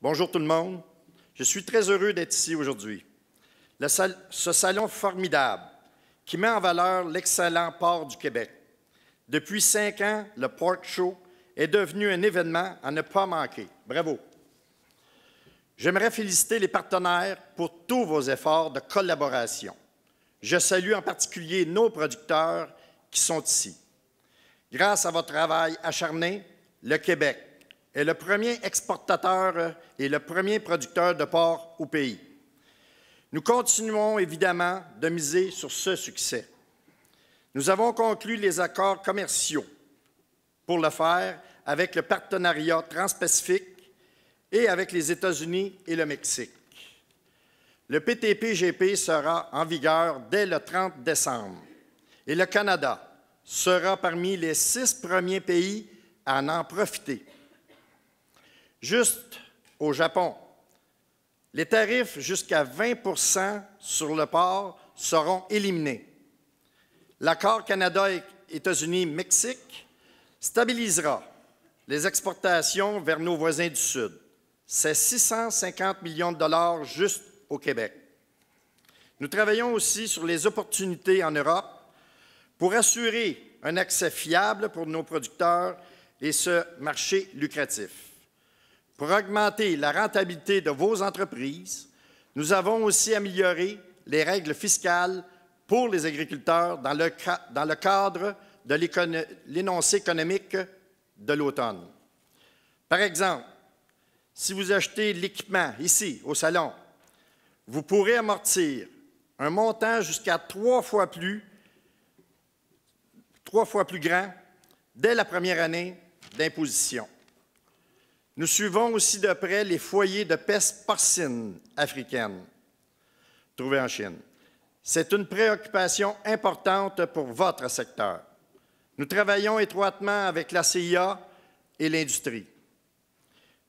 Bonjour tout le monde. Je suis très heureux d'être ici aujourd'hui. Ce salon formidable qui met en valeur l'excellent port du Québec. Depuis 5 ans, le Port Show est devenu un événement à ne pas manquer. Bravo! J'aimerais féliciter les partenaires pour tous vos efforts de collaboration. Je salue en particulier nos producteurs qui sont ici. Grâce à votre travail acharné, le Québec est le premier exportateur et le premier producteur de porc au pays. Nous continuons évidemment de miser sur ce succès. Nous avons conclu les accords commerciaux pour le faire avec le partenariat transpacifique et avec les États-Unis et le Mexique. Le PTP-GP sera en vigueur dès le 30 décembre et le Canada sera parmi les 6 premiers pays à en profiter. Juste au Japon, les tarifs jusqu'à 20 % sur le porc seront éliminés. L'accord Canada-États-Unis-Mexique stabilisera les exportations vers nos voisins du Sud. C'est 650 millions de dollars juste au Québec. Nous travaillons aussi sur les opportunités en Europe pour assurer un accès fiable pour nos producteurs et ce marché lucratif. Pour augmenter la rentabilité de vos entreprises, nous avons aussi amélioré les règles fiscales pour les agriculteurs dans le cadre de l'énoncé économique de l'automne. Par exemple, si vous achetez l'équipement ici, au Salon, vous pourrez amortir un montant jusqu'à 3 fois plus grand dès la première année d'imposition. Nous suivons aussi de près les foyers de peste porcine africaine trouvés en Chine. C'est une préoccupation importante pour votre secteur. Nous travaillons étroitement avec la CIA et l'industrie.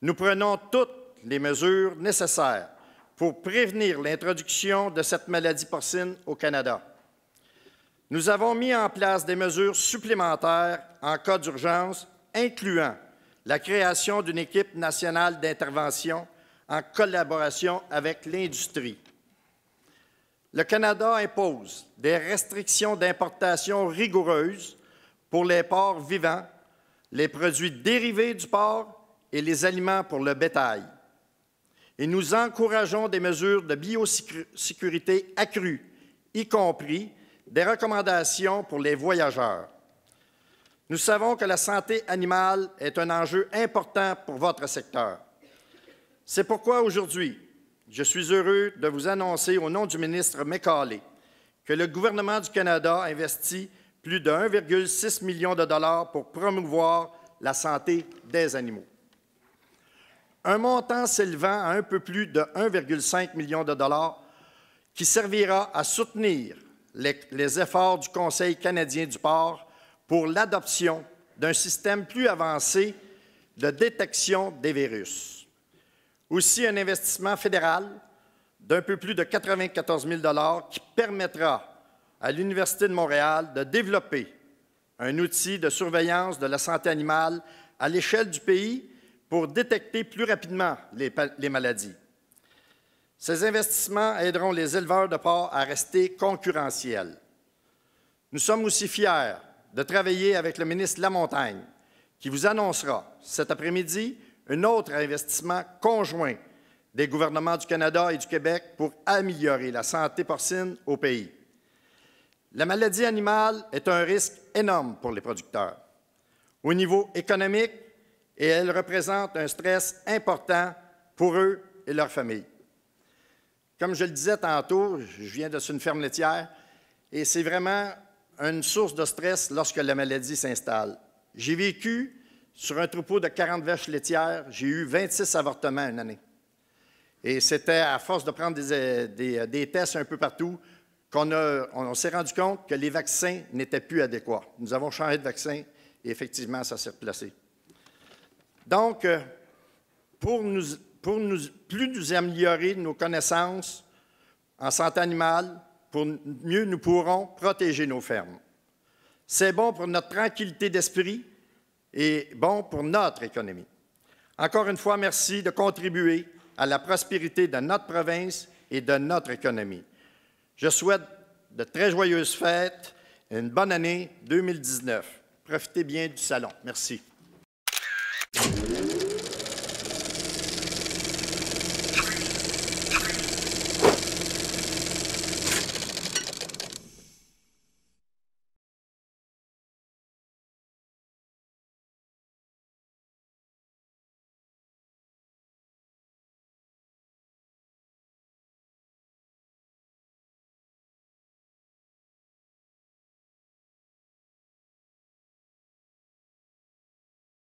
Nous prenons toutes les mesures nécessaires pour prévenir l'introduction de cette maladie porcine au Canada. Nous avons mis en place des mesures supplémentaires en cas d'urgence, incluant la création d'une équipe nationale d'intervention en collaboration avec l'industrie. Le Canada impose des restrictions d'importation rigoureuses pour les porcs vivants, les produits dérivés du porc et les aliments pour le bétail. Et nous encourageons des mesures de biosécurité accrues, y compris des recommandations pour les voyageurs. Nous savons que la santé animale est un enjeu important pour votre secteur. C'est pourquoi aujourd'hui, je suis heureux de vous annoncer au nom du ministre Macaulay que le gouvernement du Canada investit plus de 1,6 million de dollars pour promouvoir la santé des animaux. Un montant s'élevant à un peu plus de 1,5 million de dollars qui servira à soutenir les efforts du Conseil canadien du porc pour l'adoption d'un système plus avancé de détection des virus. Aussi, un investissement fédéral d'un peu plus de 94 000 $ qui permettra à l'Université de Montréal de développer un outil de surveillance de la santé animale à l'échelle du pays pour détecter plus rapidement les maladies. Ces investissements aideront les éleveurs de porc à rester concurrentiels. Nous sommes aussi fiers de travailler avec le ministre Lamontagne, qui vous annoncera cet après-midi un autre investissement conjoint des gouvernements du Canada et du Québec pour améliorer la santé porcine au pays. La maladie animale est un risque énorme pour les producteurs. Au niveau économique, et elle représente un stress important pour eux et leurs familles. Comme je le disais tantôt, je viens de une ferme laitière et c'est vraiment une source de stress lorsque la maladie s'installe. J'ai vécu sur un troupeau de 40 vaches laitières, j'ai eu 26 avortements une année. Et c'était à force de prendre des tests un peu partout qu'on s'est rendu compte que les vaccins n'étaient plus adéquats. Nous avons changé de vaccin et effectivement, ça s'est replacé. Donc, plus nous améliorer nos connaissances en santé animale, mieux nous pourrons protéger nos fermes. C'est bon pour notre tranquillité d'esprit et bon pour notre économie. Encore une fois, merci de contribuer à la prospérité de notre province et de notre économie. Je souhaite de très joyeuses fêtes et une bonne année 2019. Profitez bien du salon. Merci.